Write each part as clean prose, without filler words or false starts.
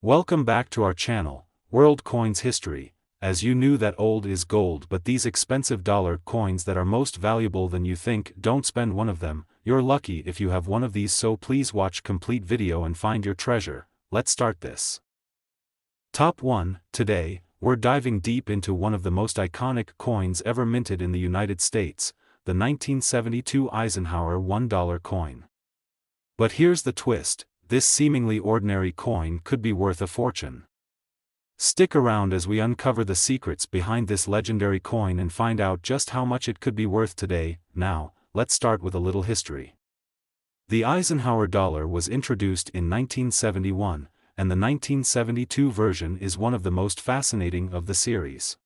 Welcome back to our channel, World Coins History. As you knew that old is gold, but these expensive dollar coins that are most valuable than you think, don't spend one of them. You're lucky if you have one of these, so please watch complete video and find your treasure. Let's start this. Top 1. Today, we're diving deep into one of the most iconic coins ever minted in the United States, the 1972 Eisenhower $1 coin. But here's the twist. This seemingly ordinary coin could be worth a fortune. Stick around as we uncover the secrets behind this legendary coin and find out just how much it could be worth today. Now, let's start with a little history. The Eisenhower dollar was introduced in 1971, and the 1972 version is one of the most fascinating of the series.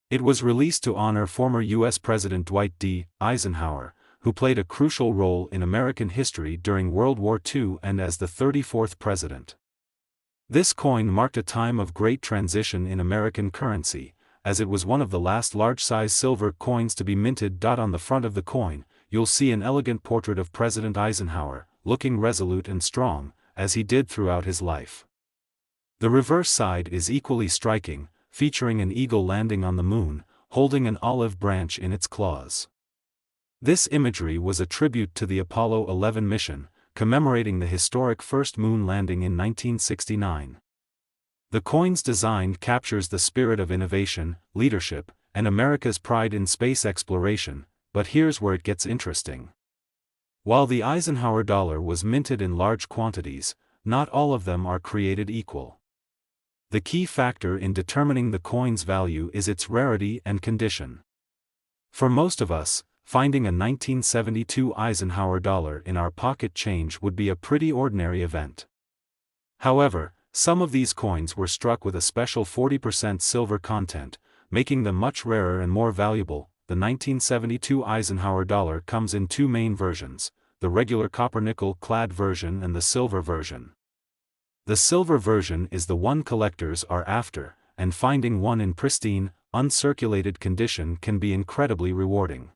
It was released to honor former U.S. President Dwight D. Eisenhower, who played a crucial role in American history during World War II and as the 34th president. This coin marked a time of great transition in American currency, as it was one of the last large-size silver coins to be minted. On the front of the coin, you'll see an elegant portrait of President Eisenhower, looking resolute and strong, as he did throughout his life. The reverse side is equally striking, featuring an eagle landing on the moon, holding an olive branch in its claws. This imagery was a tribute to the Apollo 11 mission, commemorating the historic first moon landing in 1969. The coin's design captures the spirit of innovation, leadership, and America's pride in space exploration, but here's where it gets interesting. While the Eisenhower dollar was minted in large quantities, not all of them are created equal. The key factor in determining the coin's value is its rarity and condition. For most of us, finding a 1972 Eisenhower dollar in our pocket change would be a pretty ordinary event. However, some of these coins were struck with a special 40% silver content, making them much rarer and more valuable. The 1972 Eisenhower dollar comes in two main versions, the regular copper-nickel clad version and the silver version. The silver version is the one collectors are after, and finding one in pristine, uncirculated condition can be incredibly rewarding.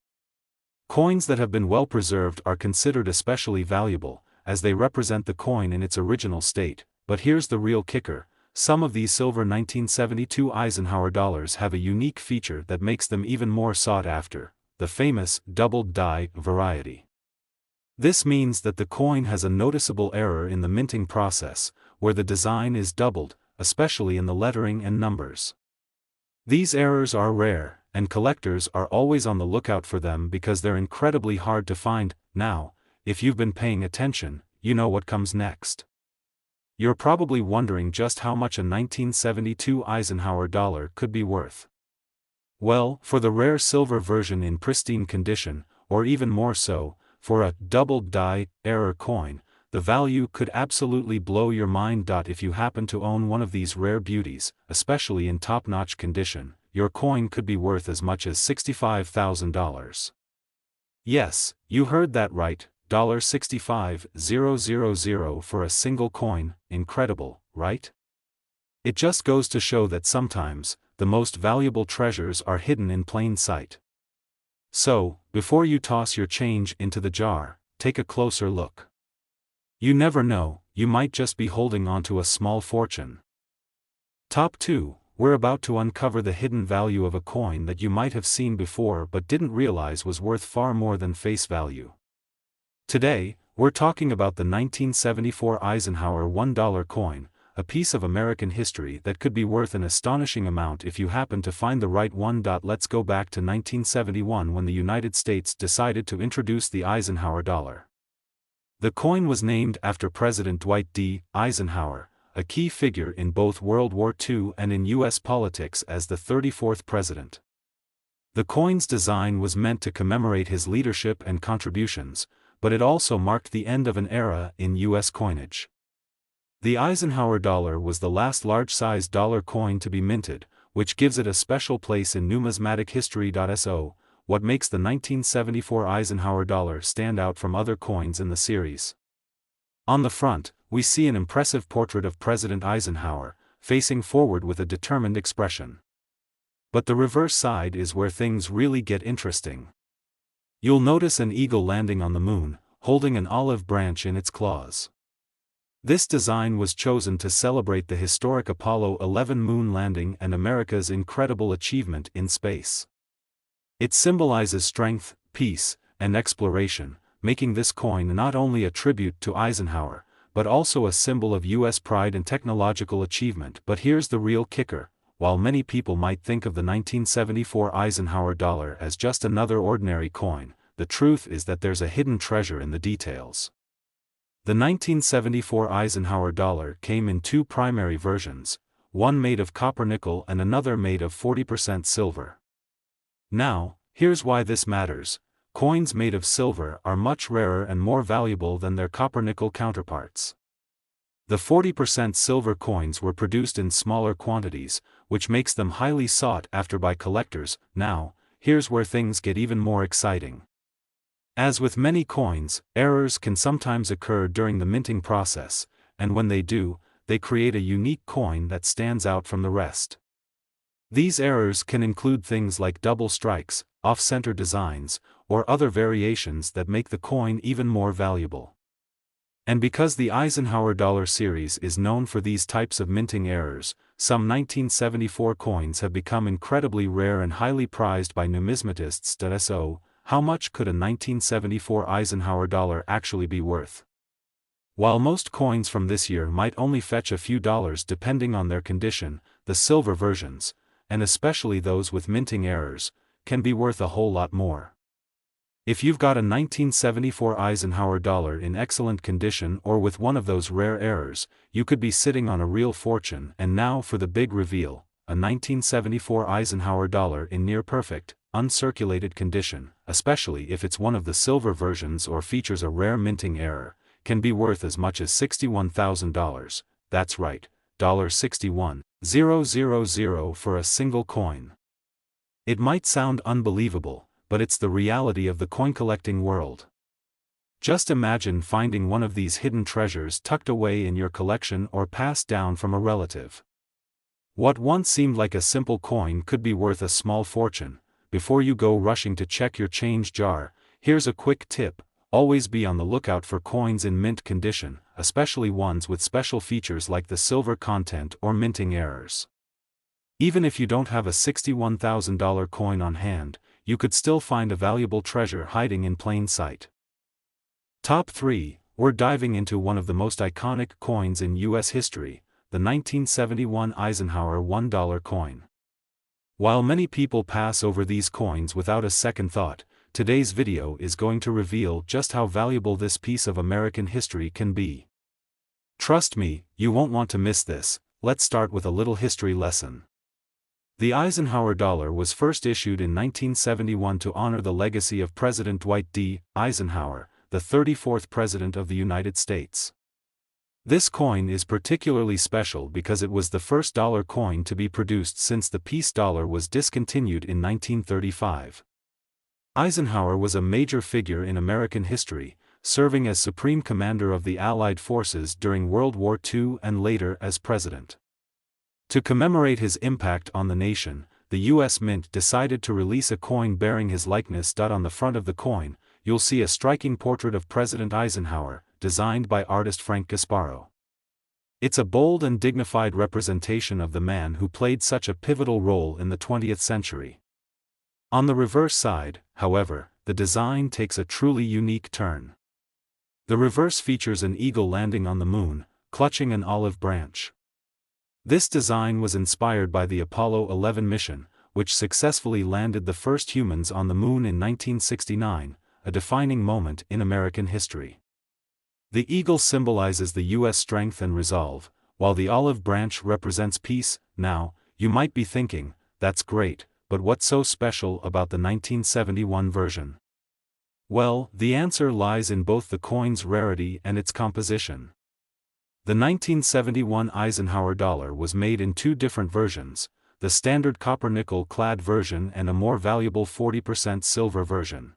Coins that have been well preserved are considered especially valuable, as they represent the coin in its original state. But here's the real kicker: some of these silver 1972 Eisenhower dollars have a unique feature that makes them even more sought after, the famous doubled die variety. This means that the coin has a noticeable error in the minting process, where the design is doubled, especially in the lettering and numbers. These errors are rare, and collectors are always on the lookout for them because they're incredibly hard to find. Now, if you've been paying attention, you know what comes next. You're probably wondering just how much a 1972 Eisenhower dollar could be worth. Well, for the rare silver version in pristine condition, or even more so, for a doubled die error coin, the value could absolutely blow your mind. If you happen to own one of these rare beauties, especially in top-notch condition, your coin could be worth as much as $65,000. Yes, you heard that right, $65,000 for a single coin. Incredible, right? It just goes to show that sometimes, the most valuable treasures are hidden in plain sight. So, before you toss your change into the jar, take a closer look. You never know, you might just be holding onto a small fortune. Top 2. We're about to uncover the hidden value of a coin that you might have seen before but didn't realize was worth far more than face value. Today, we're talking about the 1974 Eisenhower $1 coin, a piece of American history that could be worth an astonishing amount if you happen to find the right one. Let's go back to 1971 when the United States decided to introduce the Eisenhower dollar. The coin was named after President Dwight D. Eisenhower, a key figure in both World War II and in U.S. politics as the 34th president. The coin's design was meant to commemorate his leadership and contributions, but it also marked the end of an era in U.S. coinage. The Eisenhower dollar was the last large-sized dollar coin to be minted, which gives it a special place in numismatic history. So, what makes the 1974 Eisenhower dollar stand out from other coins in the series? On the front, we see an impressive portrait of President Eisenhower, facing forward with a determined expression. But the reverse side is where things really get interesting. You'll notice an eagle landing on the moon, holding an olive branch in its claws. This design was chosen to celebrate the historic Apollo 11 moon landing and America's incredible achievement in space. It symbolizes strength, peace, and exploration, making this coin not only a tribute to Eisenhower, but also a symbol of U.S. pride and technological achievement. But here's the real kicker: while many people might think of the 1974 Eisenhower dollar as just another ordinary coin, the truth is that there's a hidden treasure in the details. The 1974 Eisenhower dollar came in two primary versions, one made of copper-nickel and another made of 40% silver. Now, here's why this matters: coins made of silver are much rarer and more valuable than their copper-nickel counterparts. The 40% silver coins were produced in smaller quantities, which makes them highly sought after by collectors. Now, here's where things get even more exciting. As with many coins, errors can sometimes occur during the minting process, and when they do, they create a unique coin that stands out from the rest. These errors can include things like double strikes, off-center designs, or other variations that make the coin even more valuable. And because the Eisenhower dollar series is known for these types of minting errors, some 1974 coins have become incredibly rare and highly prized by numismatists. So, how much could a 1974 Eisenhower dollar actually be worth? While most coins from this year might only fetch a few dollars depending on their condition, the silver versions, and especially those with minting errors, can be worth a whole lot more. If you've got a 1974 Eisenhower dollar in excellent condition or with one of those rare errors, you could be sitting on a real fortune. And now for the big reveal: a 1974 Eisenhower dollar in near-perfect, uncirculated condition, especially if it's one of the silver versions or features a rare minting error, can be worth as much as $61,000. That's right, $61,000 for a single coin. It might sound unbelievable, but it's the reality of the coin-collecting world. Just imagine finding one of these hidden treasures tucked away in your collection or passed down from a relative. What once seemed like a simple coin could be worth a small fortune. Before you go rushing to check your change jar, here's a quick tip: always be on the lookout for coins in mint condition, especially ones with special features like the silver content or minting errors. Even if you don't have a $61,000 coin on hand, you could still find a valuable treasure hiding in plain sight. Top 3, we're diving into one of the most iconic coins in U.S. history, the 1971 Eisenhower $1 coin. While many people pass over these coins without a second thought, today's video is going to reveal just how valuable this piece of American history can be. Trust me, you won't want to miss this. Let's start with a little history lesson. The Eisenhower dollar was first issued in 1971 to honor the legacy of President Dwight D. Eisenhower, the 34th President of the United States. This coin is particularly special because it was the first dollar coin to be produced since the peace dollar was discontinued in 1935. Eisenhower was a major figure in American history, serving as Supreme Commander of the Allied forces during World War II and later as President. To commemorate his impact on the nation, the U.S. Mint decided to release a coin bearing his likeness. On the front of the coin, you'll see a striking portrait of President Eisenhower, designed by artist Frank Gasparo. It's a bold and dignified representation of the man who played such a pivotal role in the 20th century. On the reverse side, however, the design takes a truly unique turn. The reverse features an eagle landing on the moon, clutching an olive branch. This design was inspired by the Apollo 11 mission, which successfully landed the first humans on the moon in 1969, a defining moment in American history. The eagle symbolizes the U.S. strength and resolve, while the olive branch represents peace. Now, you might be thinking, that's great, but what's so special about the 1971 version? Well, the answer lies in both the coin's rarity and its composition. The 1971 Eisenhower dollar was made in two different versions, the standard copper-nickel clad version and a more valuable 40% silver version.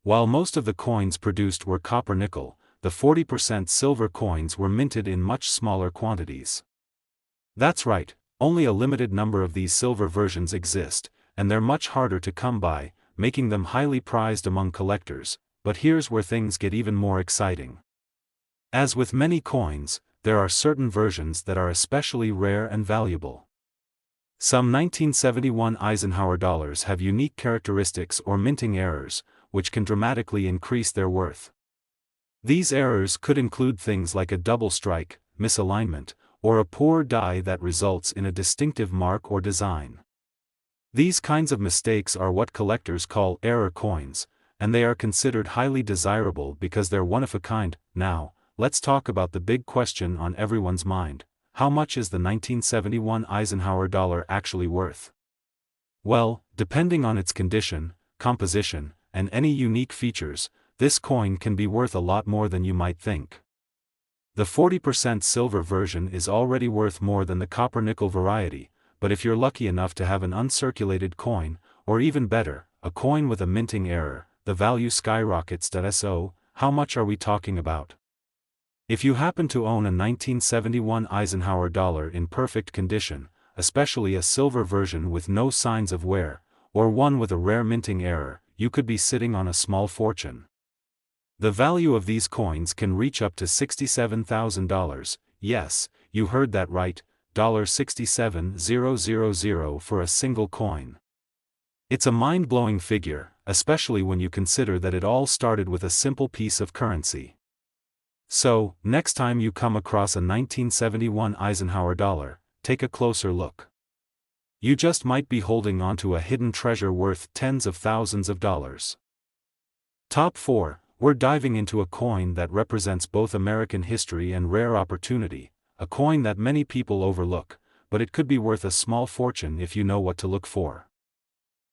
While most of the coins produced were copper-nickel, the 40% silver coins were minted in much smaller quantities. That's right, only a limited number of these silver versions exist, and they're much harder to come by, making them highly prized among collectors. But here's where things get even more exciting. As with many coins, there are certain versions that are especially rare and valuable. Some 1971 Eisenhower dollars have unique characteristics or minting errors, which can dramatically increase their worth. These errors could include things like a double strike, misalignment, or a poor die that results in a distinctive mark or design. These kinds of mistakes are what collectors call error coins, and they are considered highly desirable because they're one of a kind. Now, let's talk about the big question on everyone's mind: how much is the 1971 Eisenhower dollar actually worth? Well, depending on its condition, composition, and any unique features, this coin can be worth a lot more than you might think. The 40% silver version is already worth more than the copper-nickel variety, but if you're lucky enough to have an uncirculated coin, or even better, a coin with a minting error, the value skyrockets. So, how much are we talking about? If you happen to own a 1971 Eisenhower dollar in perfect condition, especially a silver version with no signs of wear, or one with a rare minting error, you could be sitting on a small fortune. The value of these coins can reach up to $67,000, yes, you heard that right, $67,000 for a single coin. It's a mind-blowing figure, especially when you consider that it all started with a simple piece of currency. So, next time you come across a 1971 Eisenhower dollar, take a closer look. You just might be holding onto a hidden treasure worth tens of thousands of dollars. Top 4. We're diving into a coin that represents both American history and rare opportunity, a coin that many people overlook, but it could be worth a small fortune if you know what to look for.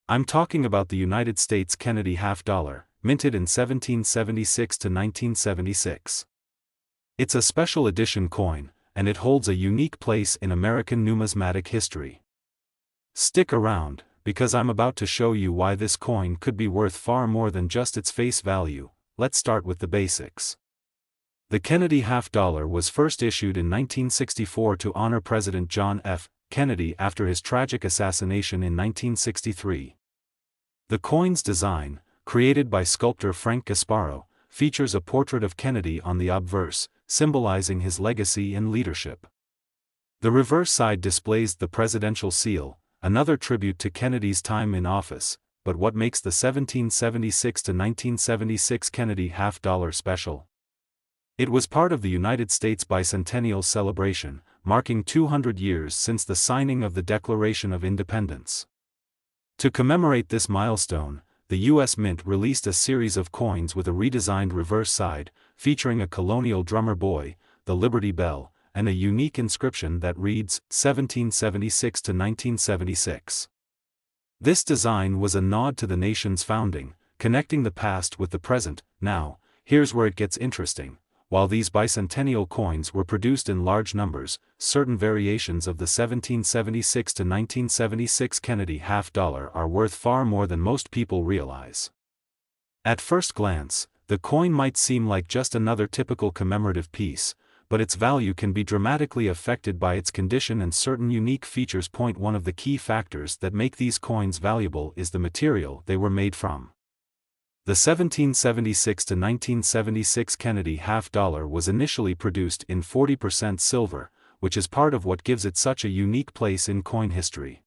I'm talking about the United States Kennedy half dollar, minted in 1776 to 1976. It's a special edition coin, and it holds a unique place in American numismatic history. Stick around, because I'm about to show you why this coin could be worth far more than just its face value. Let's start with the basics. The Kennedy half dollar was first issued in 1964 to honor President John F. Kennedy after his tragic assassination in 1963. The coin's design, created by sculptor Frank Gasparo, features a portrait of Kennedy on the obverse, symbolizing his legacy and leadership. The reverse side displays the presidential seal, another tribute to Kennedy's time in office. But what makes the 1776 to 1976 Kennedy half dollar special? It was part of the United States bicentennial celebration, marking 200 years since the signing of the Declaration of Independence. To commemorate this milestone, the U.S. Mint released a series of coins with a redesigned reverse side, featuring a colonial drummer boy, the Liberty Bell, and a unique inscription that reads 1776 to 1976. This design was a nod to the nation's founding, connecting the past with the present. Now, here's where it gets interesting. While these bicentennial coins were produced in large numbers, certain variations of the 1776 to 1976 Kennedy half dollar are worth far more than most people realize. At first glance, the coin might seem like just another typical commemorative piece, but its value can be dramatically affected by its condition and certain unique features. One of the key factors that make these coins valuable is the material they were made from. The 1776 to 1976 Kennedy half dollar was initially produced in 40% silver, which is part of what gives it such a unique place in coin history.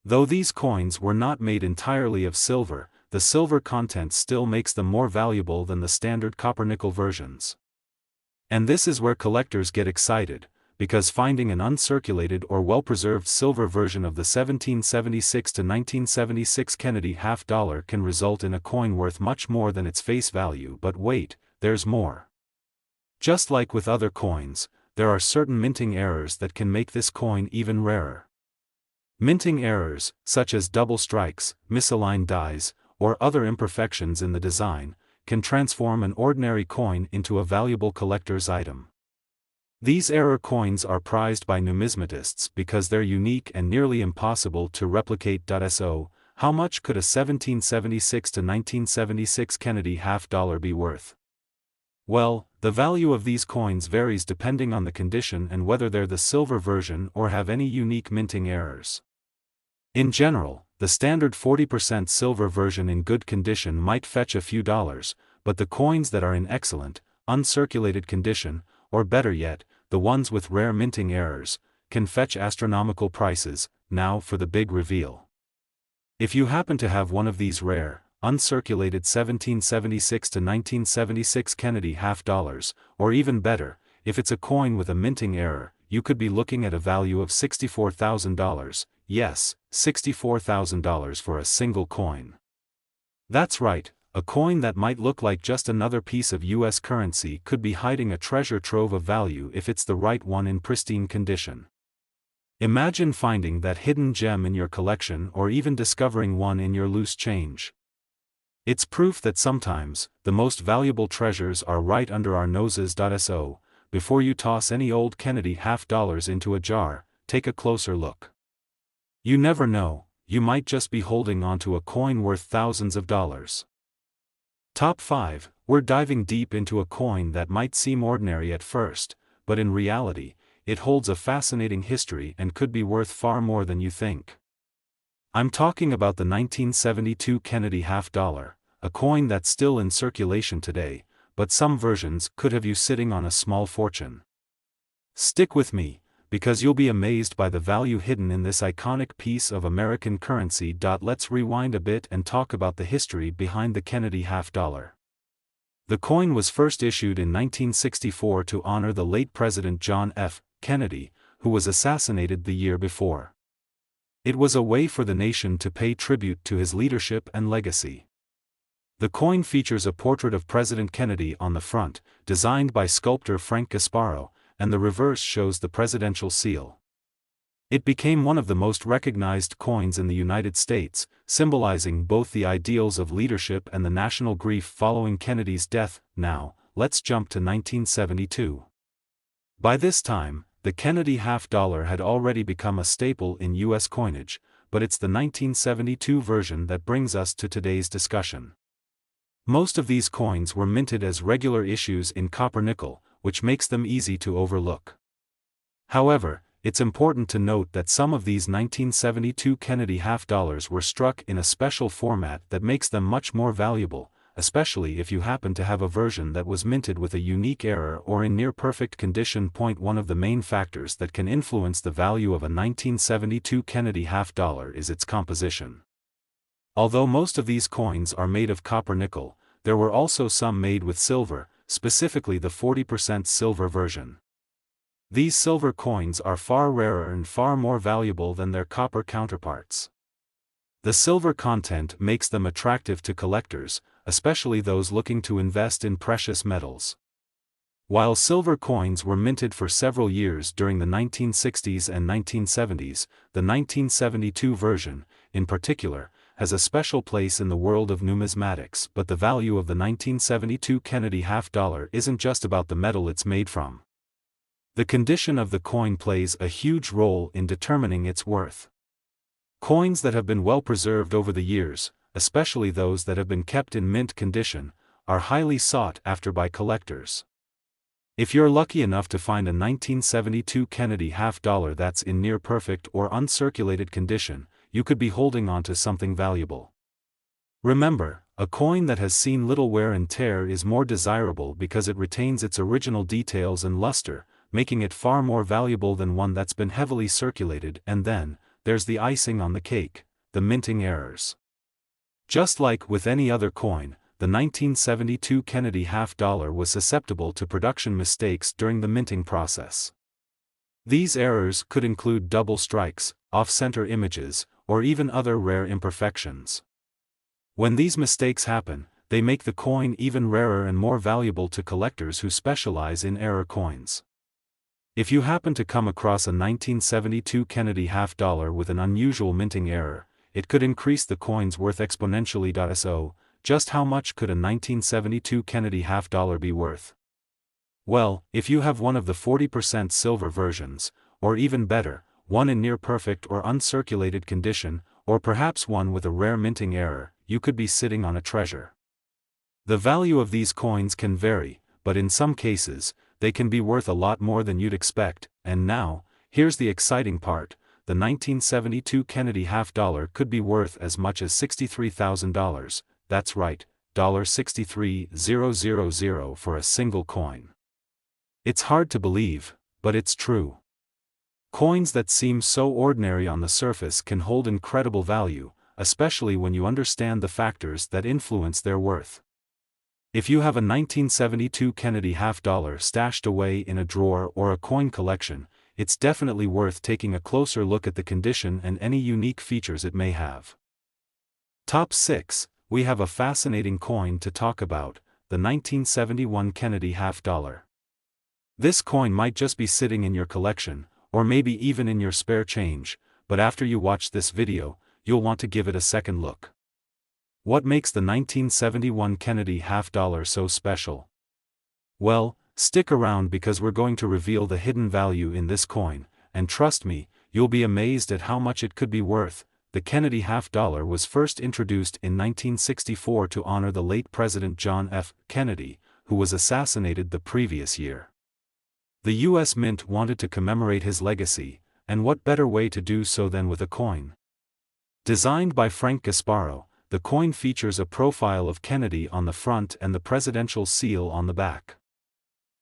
Though these coins were not made entirely of silver, the silver content still makes them more valuable than the standard copper-nickel versions. And this is where collectors get excited, because finding an uncirculated or well-preserved silver version of the 1776 to 1976 Kennedy half dollar can result in a coin worth much more than its face value. But wait, there's more. Just like with other coins, there are certain minting errors that can make this coin even rarer. Minting errors, such as double strikes, misaligned dies, or other imperfections in the design, can transform an ordinary coin into a valuable collector's item. These error coins are prized by numismatists because they're unique and nearly impossible to replicate. So, how much could a 1776 to 1976 Kennedy half dollar be worth? Well, the value of these coins varies depending on the condition and whether they're the silver version or have any unique minting errors. In general, the standard 40% silver version in good condition might fetch a few dollars, but the coins that are in excellent, uncirculated condition, or better yet, the ones with rare minting errors, can fetch astronomical prices. Now for the big reveal. If you happen to have one of these rare, uncirculated 1776 to 1976 Kennedy half dollars, or even better, if it's a coin with a minting error, you could be looking at a value of $64,000, yes, $64,000 for a single coin. That's right, a coin that might look like just another piece of US currency could be hiding a treasure trove of value if it's the right one in pristine condition. Imagine finding that hidden gem in your collection or even discovering one in your loose change. It's proof that sometimes, the most valuable treasures are right under our noses. So, before you toss any old Kennedy half dollars into a jar, take a closer look. You never know, you might just be holding onto a coin worth thousands of dollars. Top 5, we're diving deep into a coin that might seem ordinary at first, but in reality, it holds a fascinating history and could be worth far more than you think. I'm talking about the 1972 Kennedy half dollar, a coin that's still in circulation today, but some versions could have you sitting on a small fortune. Stick with me, because you'll be amazed by the value hidden in this iconic piece of American currency. Let's rewind a bit and talk about the history behind the Kennedy half dollar. The coin was first issued in 1964 to honor the late President John F. Kennedy, who was assassinated the year before. It was a way for the nation to pay tribute to his leadership and legacy. The coin features a portrait of President Kennedy on the front, designed by sculptor Frank Gasparo, and the reverse shows the presidential seal. It became one of the most recognized coins in the United States, symbolizing both the ideals of leadership and the national grief following Kennedy's death. Now, let's jump to 1972. By this time, the Kennedy half dollar had already become a staple in U.S. coinage, but it's the 1972 version that brings us to today's discussion. Most of these coins were minted as regular issues in copper-nickel, which makes them easy to overlook. However, it's important to note that some of these 1972 Kennedy half dollars were struck in a special format that makes them much more valuable, especially if you happen to have a version that was minted with a unique error or in near-perfect condition. One of the main factors that can influence the value of a 1972 Kennedy half dollar is its composition. Although most of these coins are made of copper-nickel, there were also some made with silver, specifically the 40% silver version. These silver coins are far rarer and far more valuable than their copper counterparts. The silver content makes them attractive to collectors, especially those looking to invest in precious metals. While silver coins were minted for several years during the 1960s and 1970s, the 1972 version, in particular, has a special place in the world of numismatics. But the value of the 1972 Kennedy half dollar isn't just about the metal it's made from. The condition of the coin plays a huge role in determining its worth. Coins that have been well preserved over the years, especially those that have been kept in mint condition, are highly sought after by collectors. If you're lucky enough to find a 1972 Kennedy half dollar that's in near perfect or uncirculated condition, you could be holding on to something valuable. Remember, a coin that has seen little wear and tear is more desirable because it retains its original details and luster, making it far more valuable than one that's been heavily circulated. And then, there's the icing on the cake, the minting errors. Just like with any other coin, the 1972 Kennedy half dollar was susceptible to production mistakes during the minting process. These errors could include double strikes, off-center images, or even other rare imperfections. When these mistakes happen, they make the coin even rarer and more valuable to collectors who specialize in error coins. If you happen to come across a 1972 Kennedy half dollar with an unusual minting error, it could increase the coin's worth exponentially. So, just how much could a 1972 Kennedy half dollar be worth? Well, if you have one of the 40% silver versions, or even better, one in near-perfect or uncirculated condition, or perhaps one with a rare minting error, you could be sitting on a treasure. The value of these coins can vary, but in some cases, they can be worth a lot more than you'd expect. And now, here's the exciting part, the 1972 Kennedy half dollar could be worth as much as $63,000, that's right, $63,000 for a single coin. It's hard to believe, but it's true. Coins that seem so ordinary on the surface can hold incredible value, especially when you understand the factors that influence their worth. If you have a 1972 Kennedy half-dollar stashed away in a drawer or a coin collection, it's definitely worth taking a closer look at the condition and any unique features it may have. Top 6, we have a fascinating coin to talk about, the 1971 Kennedy half-dollar. This coin might just be sitting in your collection, or maybe even in your spare change, but after you watch this video, you'll want to give it a second look. What makes the 1971 Kennedy half-dollar so special? Well, stick around because we're going to reveal the hidden value in this coin, and trust me, you'll be amazed at how much it could be worth. The Kennedy half-dollar was first introduced in 1964 to honor the late President John F. Kennedy, who was assassinated the previous year. The U.S. Mint wanted to commemorate his legacy, and what better way to do so than with a coin? Designed by Frank Gasparo, the coin features a profile of Kennedy on the front and the presidential seal on the back.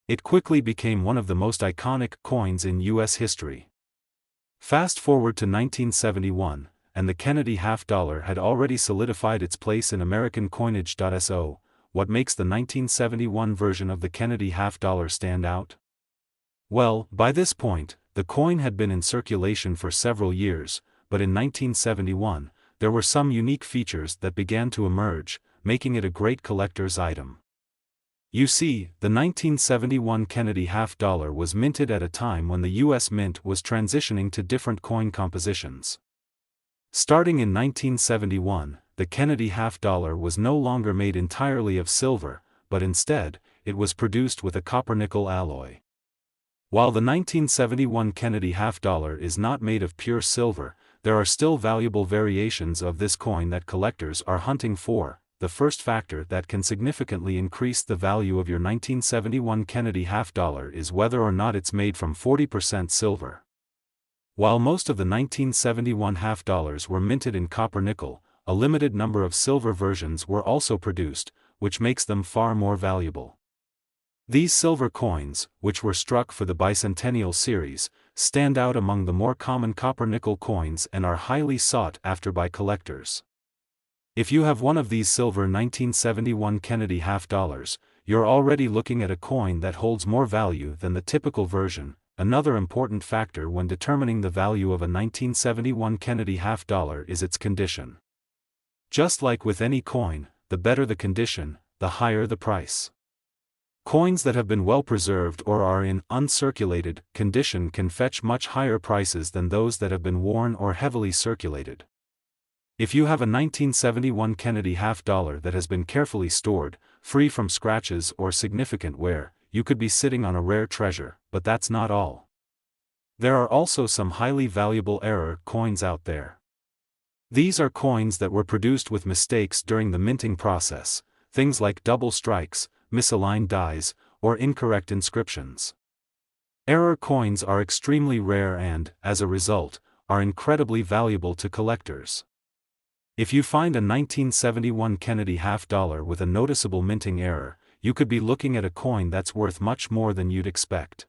It quickly became one of the most iconic coins in U.S. history. Fast forward to 1971, and the Kennedy half-dollar had already solidified its place in American coinage. So, what makes the 1971 version of the Kennedy half-dollar stand out? Well, by this point, the coin had been in circulation for several years, but in 1971, there were some unique features that began to emerge, making it a great collector's item. You see, the 1971 Kennedy half-dollar was minted at a time when the U.S. Mint was transitioning to different coin compositions. Starting in 1971, the Kennedy half-dollar was no longer made entirely of silver, but instead, it was produced with a copper-nickel alloy. While the 1971 Kennedy half-dollar is not made of pure silver, there are still valuable variations of this coin that collectors are hunting for. The first factor that can significantly increase the value of your 1971 Kennedy half-dollar is whether or not it's made from 40% silver. While most of the 1971 half-dollars were minted in copper-nickel, a limited number of silver versions were also produced, which makes them far more valuable. These silver coins, which were struck for the bicentennial series, stand out among the more common copper-nickel coins and are highly sought after by collectors. If you have one of these silver 1971 Kennedy half-dollars, you're already looking at a coin that holds more value than the typical version. Another important factor when determining the value of a 1971 Kennedy half-dollar is its condition. Just like with any coin, the better the condition, the higher the price. Coins that have been well preserved or are in uncirculated condition can fetch much higher prices than those that have been worn or heavily circulated. If you have a 1971 Kennedy half-dollar that has been carefully stored, free from scratches or significant wear, you could be sitting on a rare treasure, but that's not all. There are also some highly valuable error coins out there. These are coins that were produced with mistakes during the minting process, things like double strikes, misaligned dies, or incorrect inscriptions. Error coins are extremely rare and, as a result, are incredibly valuable to collectors. If you find a 1971 Kennedy half-dollar with a noticeable minting error, you could be looking at a coin that's worth much more than you'd expect.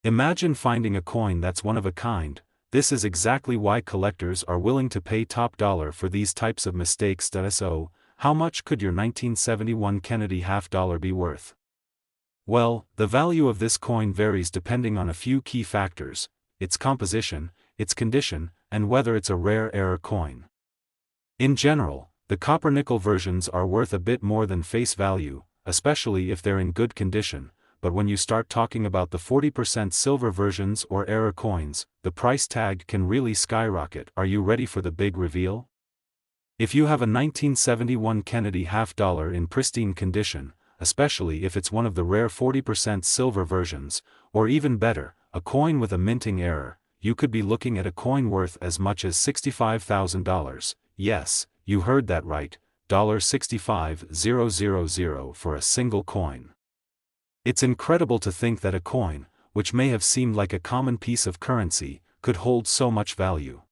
Imagine finding a coin that's one of a kind. This is exactly why collectors are willing to pay top dollar for these types of mistakes. So, how much could your 1971 Kennedy half-dollar be worth? Well, the value of this coin varies depending on a few key factors: its composition, its condition, and whether it's a rare error coin. In general, the copper-nickel versions are worth a bit more than face value, especially if they're in good condition, but when you start talking about the 40% silver versions or error coins, the price tag can really skyrocket. Are you ready for the big reveal? If you have a 1971 Kennedy half-dollar in pristine condition, especially if it's one of the rare 40% silver versions, or even better, a coin with a minting error, you could be looking at a coin worth as much as $65,000. Yes, you heard that right, $65,000 for a single coin. It's incredible to think that a coin, which may have seemed like a common piece of currency, could hold so much value.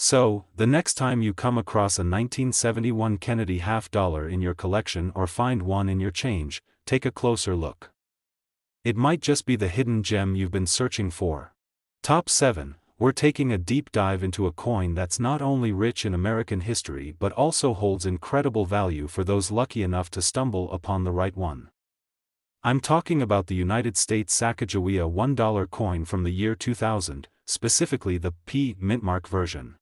So, the next time you come across a 1971 Kennedy half-dollar in your collection or find one in your change, take a closer look. It might just be the hidden gem you've been searching for. Top 7. We're taking a deep dive into a coin that's not only rich in American history but also holds incredible value for those lucky enough to stumble upon the right one. I'm talking about the United States Sacagawea $1 coin from the year 2000, specifically the P mintmark version.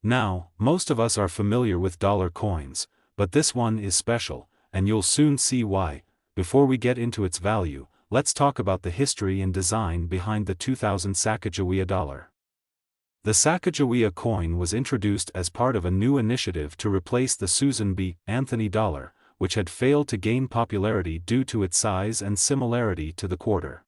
Now, most of us are familiar with dollar coins, but this one is special, and you'll soon see why. Before we get into its value, let's talk about the history and design behind the 2000 Sacagawea dollar. The Sacagawea coin was introduced as part of a new initiative to replace the Susan B. Anthony dollar, which had failed to gain popularity due to its size and similarity to the quarter.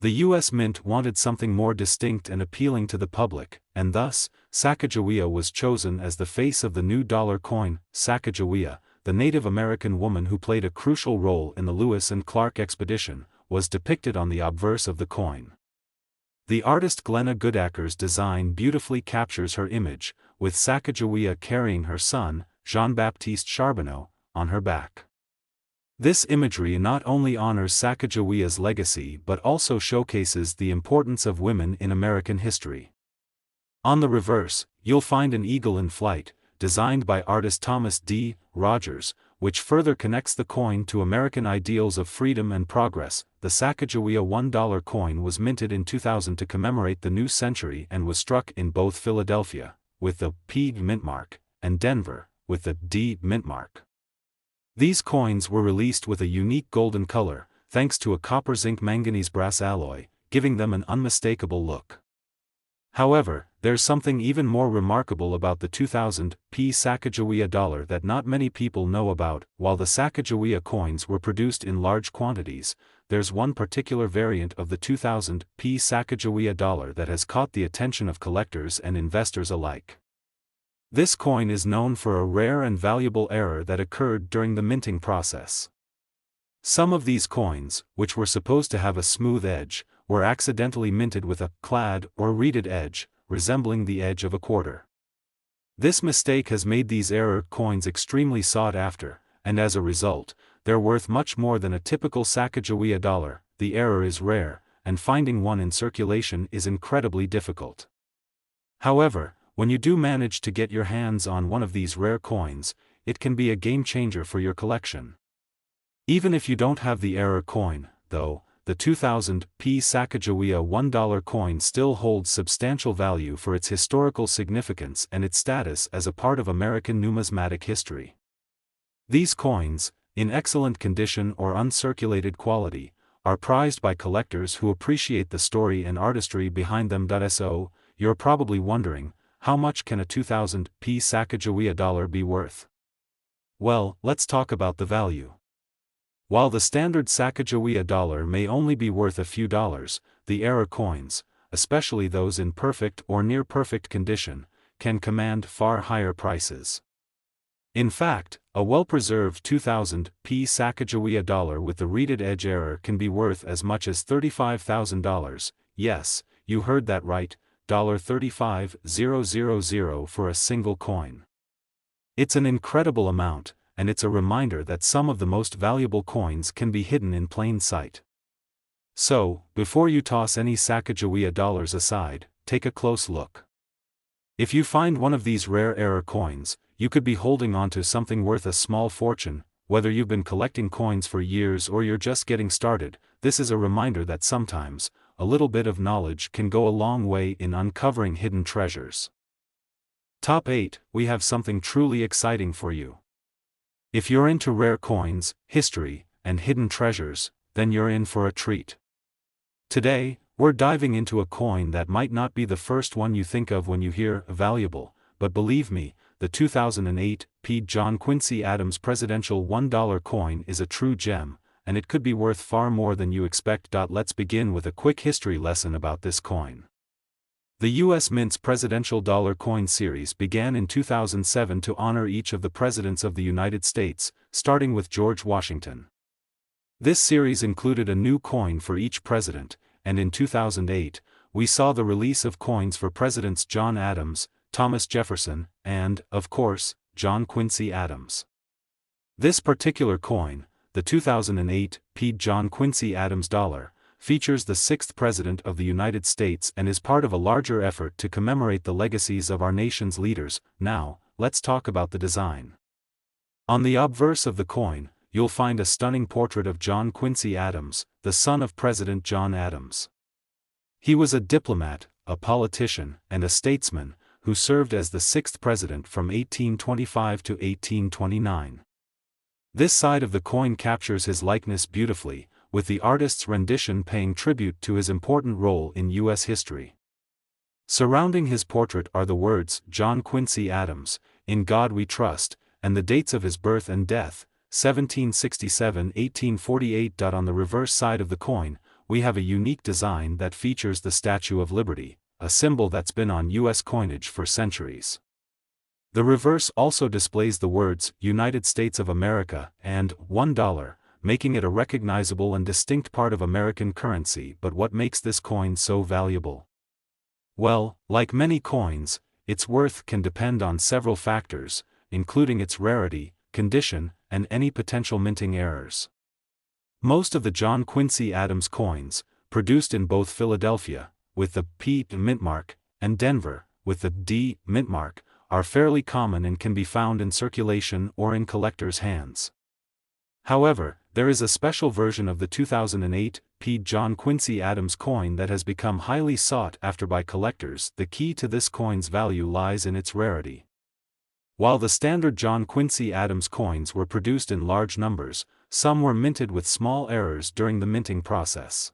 The U.S. Mint wanted something more distinct and appealing to the public, and thus, Sacagawea was chosen as the face of the new dollar coin. Sacagawea, the Native American woman who played a crucial role in the Lewis and Clark expedition, was depicted on the obverse of the coin. The artist Glenna Goodacre's design beautifully captures her image, with Sacagawea carrying her son, Jean-Baptiste Charbonneau, on her back. This imagery not only honors Sacagawea's legacy but also showcases the importance of women in American history. On the reverse, you'll find an eagle in flight, designed by artist Thomas D. Rogers, which further connects the coin to American ideals of freedom and progress. The Sacagawea $1 coin was minted in 2000 to commemorate the new century and was struck in both Philadelphia, with the P mintmark, and Denver, with the D mintmark. These coins were released with a unique golden color, thanks to a copper zinc manganese brass alloy, giving them an unmistakable look. However, there's something even more remarkable about the 2000 P Sacagawea dollar that not many people know about. While the Sacagawea coins were produced in large quantities, there's one particular variant of the 2000 P Sacagawea dollar that has caught the attention of collectors and investors alike. This coin is known for a rare and valuable error that occurred during the minting process. Some of these coins, which were supposed to have a smooth edge, were accidentally minted with a clad or reeded edge, resembling the edge of a quarter. This mistake has made these error coins extremely sought after, and as a result, they're worth much more than a typical Sacagawea dollar. The error is rare, and finding one in circulation is incredibly difficult. However, when you do manage to get your hands on one of these rare coins, it can be a game changer for your collection. Even if you don't have the error coin, though, the 2000 P Sacagawea $1 coin still holds substantial value for its historical significance and its status as a part of American numismatic history. These coins, in excellent condition or uncirculated quality, are prized by collectors who appreciate the story and artistry behind them. So, you're probably wondering, how much can a 2000 P Sacagawea dollar be worth? Well, let's talk about the value. While the standard Sacagawea dollar may only be worth a few dollars, the error coins, especially those in perfect or near-perfect condition, can command far higher prices. In fact, a well-preserved 2000 P Sacagawea dollar with the reeded edge error can be worth as much as $35,000. Yes, you heard that right. $35,000 for a single coin. It's an incredible amount, and it's a reminder that some of the most valuable coins can be hidden in plain sight. So, before you toss any Sacagawea dollars aside, take a close look. If you find one of these rare error coins, you could be holding on to something worth a small fortune. Whether you've been collecting coins for years or you're just getting started, this is a reminder that sometimes, a little bit of knowledge can go a long way in uncovering hidden treasures. Top 8, we have something truly exciting for you. If you're into rare coins, history, and hidden treasures, then you're in for a treat. Today, we're diving into a coin that might not be the first one you think of when you hear valuable, but believe me, the 2008 P. John Quincy Adams presidential $1 coin is a true gem, and it could be worth far more than you expect. Let's begin with a quick history lesson about this coin. The U.S. Mint's presidential dollar coin series began in 2007 to honor each of the presidents of the United States, starting with George Washington. This series included a new coin for each president, and in 2008, we saw the release of coins for Presidents John Adams, Thomas Jefferson, and, of course, John Quincy Adams. This particular coin, the 2008 P. John Quincy Adams dollar, features the 6th President of the United States and is part of a larger effort to commemorate the legacies of our nation's leaders. Now, let's talk about the design. On the obverse of the coin, you'll find a stunning portrait of John Quincy Adams, the son of President John Adams. He was a diplomat, a politician, and a statesman, who served as the 6th president from 1825 to 1829. This side of the coin captures his likeness beautifully, with the artist's rendition paying tribute to his important role in U.S. history. Surrounding his portrait are the words, John Quincy Adams, In God We Trust, and the dates of his birth and death, 1767-1848. On the reverse side of the coin, we have a unique design that features the Statue of Liberty, a symbol that's been on U.S. coinage for centuries. The reverse also displays the words, United States of America, and $1, making it a recognizable and distinct part of American currency. But what makes this coin so valuable? Well, like many coins, its worth can depend on several factors, including its rarity, condition, and any potential minting errors. Most of the John Quincy Adams coins, produced in both Philadelphia, with the P mint mark, and Denver, with the D mint mark, are fairly common and can be found in circulation or in collectors' hands. However, there is a special version of the 2008 P. John Quincy Adams coin that has become highly sought after by collectors. The key to this coin's value lies in its rarity. While the standard John Quincy Adams coins were produced in large numbers, some were minted with small errors during the minting process.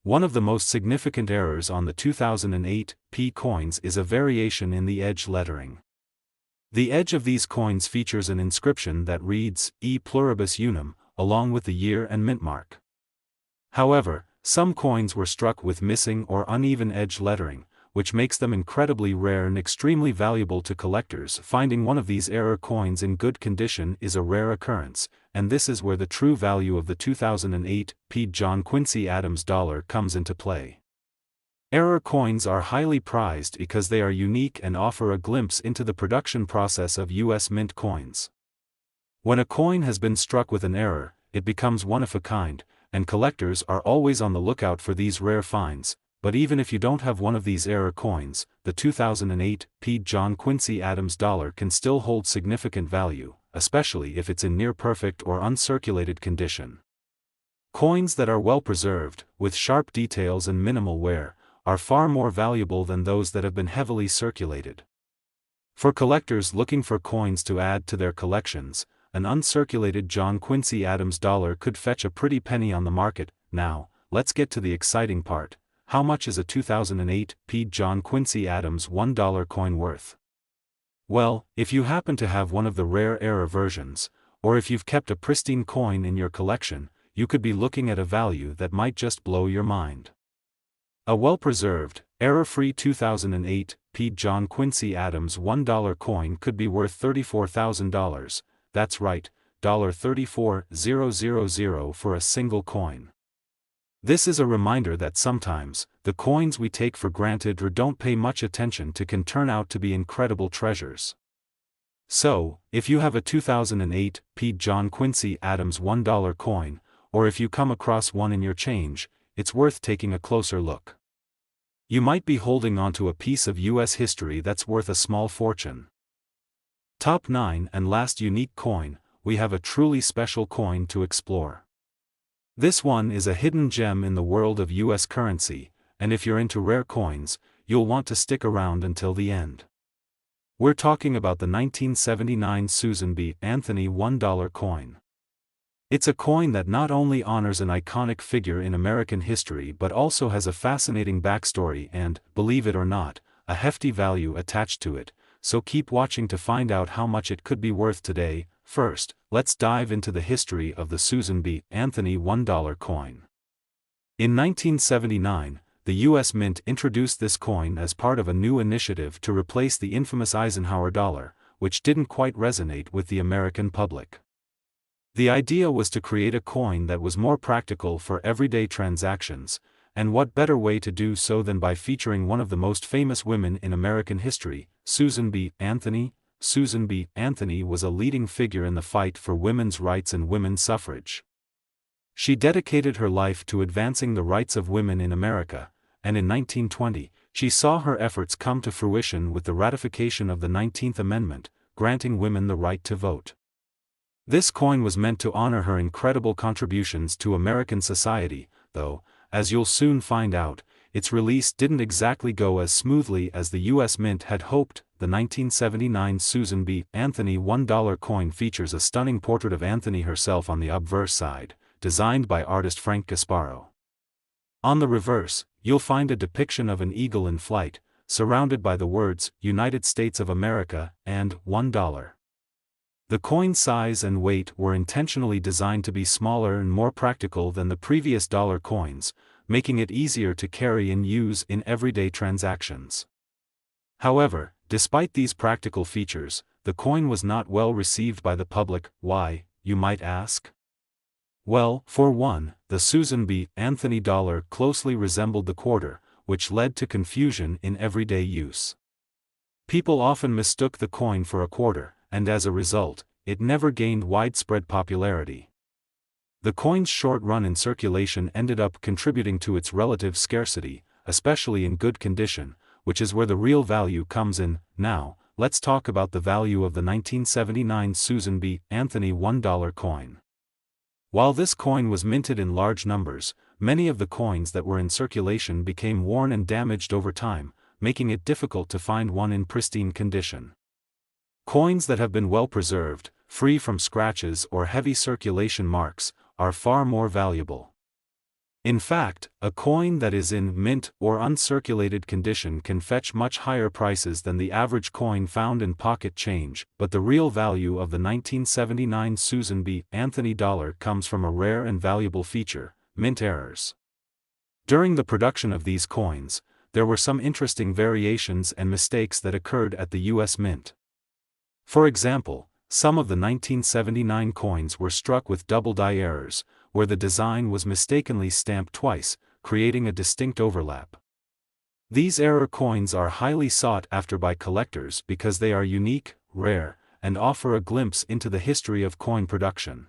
One of the most significant errors on the 2008 P coins is a variation in the edge lettering. The edge of these coins features an inscription that reads, E pluribus unum, along with the year and mint mark. However, some coins were struck with missing or uneven edge lettering, which makes them incredibly rare and extremely valuable to collectors. Finding one of these error coins in good condition is a rare occurrence, and this is where the true value of the 2008 P. John Quincy Adams dollar comes into play. Error coins are highly prized because they are unique and offer a glimpse into the production process of U.S. mint coins. When a coin has been struck with an error, it becomes one of a kind, and collectors are always on the lookout for these rare finds. But even if you don't have one of these error coins, the 2008 P. John Quincy Adams dollar can still hold significant value, especially if it's in near-perfect or uncirculated condition. Coins that are well preserved, with sharp details and minimal wear, are far more valuable than those that have been heavily circulated. For collectors looking for coins to add to their collections, an uncirculated John Quincy Adams dollar could fetch a pretty penny on the market. Now, let's get to the exciting part. How much is a 2008 P. John Quincy Adams $1 coin worth? Well, if you happen to have one of the rare error versions, or if you've kept a pristine coin in your collection, you could be looking at a value that might just blow your mind. A well-preserved, error-free 2008 P. John Quincy Adams $1 coin could be worth $34,000, that's right, $34,000 for a single coin. This is a reminder that sometimes, the coins we take for granted or don't pay much attention to can turn out to be incredible treasures. So, if you have a 2008 P. John Quincy Adams $1 coin, or if you come across one in your change, it's worth taking a closer look. You might be holding onto a piece of U.S. history that's worth a small fortune. Top 9 and last unique coin, we have a truly special coin to explore. This one is a hidden gem in the world of U.S. currency, and if you're into rare coins, you'll want to stick around until the end. We're talking about the 1979 Susan B. Anthony $1 coin. It's a coin that not only honors an iconic figure in American history but also has a fascinating backstory and, believe it or not, a hefty value attached to it, so keep watching to find out how much it could be worth today. First, let's dive into the history of the Susan B. Anthony $1 coin. In 1979, the U.S. Mint introduced this coin as part of a new initiative to replace the infamous Eisenhower dollar, which didn't quite resonate with the American public. The idea was to create a coin that was more practical for everyday transactions, And what better way to do so than by featuring one of the most famous women in American history, Susan B. Anthony? Susan B. Anthony was a leading figure in the fight for women's rights and women's suffrage. She dedicated her life to advancing the rights of women in America, and in 1920, she saw her efforts come to fruition with the ratification of the 19th Amendment, granting women the right to vote. This coin was meant to honor her incredible contributions to American society, though, as you'll soon find out, its release didn't exactly go as smoothly as the U.S. Mint had hoped. The 1979 Susan B. Anthony $1 coin features a stunning portrait of Anthony herself on the obverse side, designed by artist Frank Gasparo. On the reverse, you'll find a depiction of an eagle in flight, surrounded by the words United States of America and $1. The coin's size and weight were intentionally designed to be smaller and more practical than the previous dollar coins, making it easier to carry and use in everyday transactions. However, despite these practical features, the coin was not well received by the public. Why, you might ask? Well, for one, the Susan B. Anthony dollar closely resembled the quarter, which led to confusion in everyday use. People often mistook the coin for a quarter, and as a result, it never gained widespread popularity. The coin's short run in circulation ended up contributing to its relative scarcity, especially in good condition, which is where the real value comes in. Now, let's talk about the value of the 1979 Susan B. Anthony $1 coin. While this coin was minted in large numbers, many of the coins that were in circulation became worn and damaged over time, making it difficult to find one in pristine condition. Coins that have been well preserved, free from scratches or heavy circulation marks, are far more valuable. In fact, a coin that is in mint or uncirculated condition can fetch much higher prices than the average coin found in pocket change, but the real value of the 1979 Susan B. Anthony dollar comes from a rare and valuable feature: mint errors. During the production of these coins, there were some interesting variations and mistakes that occurred at the U.S. Mint. For example, some of the 1979 coins were struck with double die errors, where the design was mistakenly stamped twice, creating a distinct overlap. These error coins are highly sought after by collectors because they are unique, rare, and offer a glimpse into the history of coin production.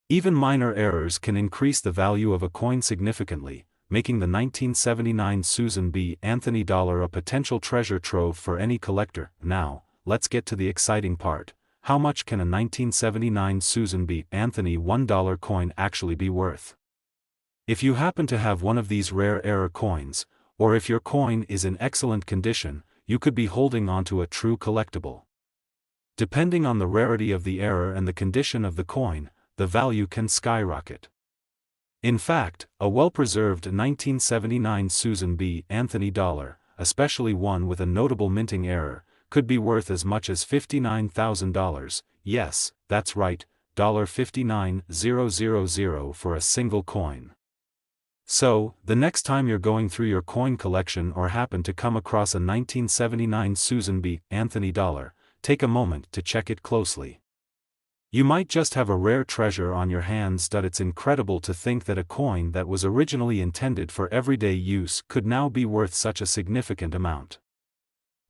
Even minor errors can increase the value of a coin significantly, making the 1979 Susan B. Anthony dollar a potential treasure trove for any collector. Now, let's get to the exciting part. How much can a 1979 Susan B. Anthony $1 coin actually be worth? If you happen to have one of these rare error coins, or if your coin is in excellent condition, you could be holding onto a true collectible. Depending on the rarity of the error and the condition of the coin, the value can skyrocket. In fact, a well-preserved 1979 Susan B. Anthony dollar, especially one with a notable minting error, could be worth as much as $59,000, yes, that's right, $59,000 for a single coin. So, the next time you're going through your coin collection or happen to come across a 1979 Susan B. Anthony dollar, take a moment to check it closely. You might just have a rare treasure on your hands. It's incredible to think that a coin that was originally intended for everyday use could now be worth such a significant amount.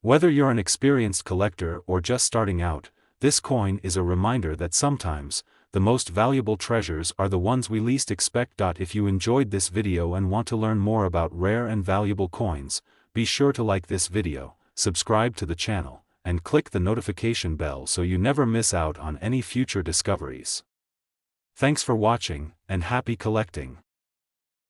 Whether you're an experienced collector or just starting out, this coin is a reminder that sometimes, the most valuable treasures are the ones we least expect. If you enjoyed this video and want to learn more about rare and valuable coins, be sure to like this video, subscribe to the channel, and click the notification bell so you never miss out on any future discoveries. Thanks for watching, and happy collecting!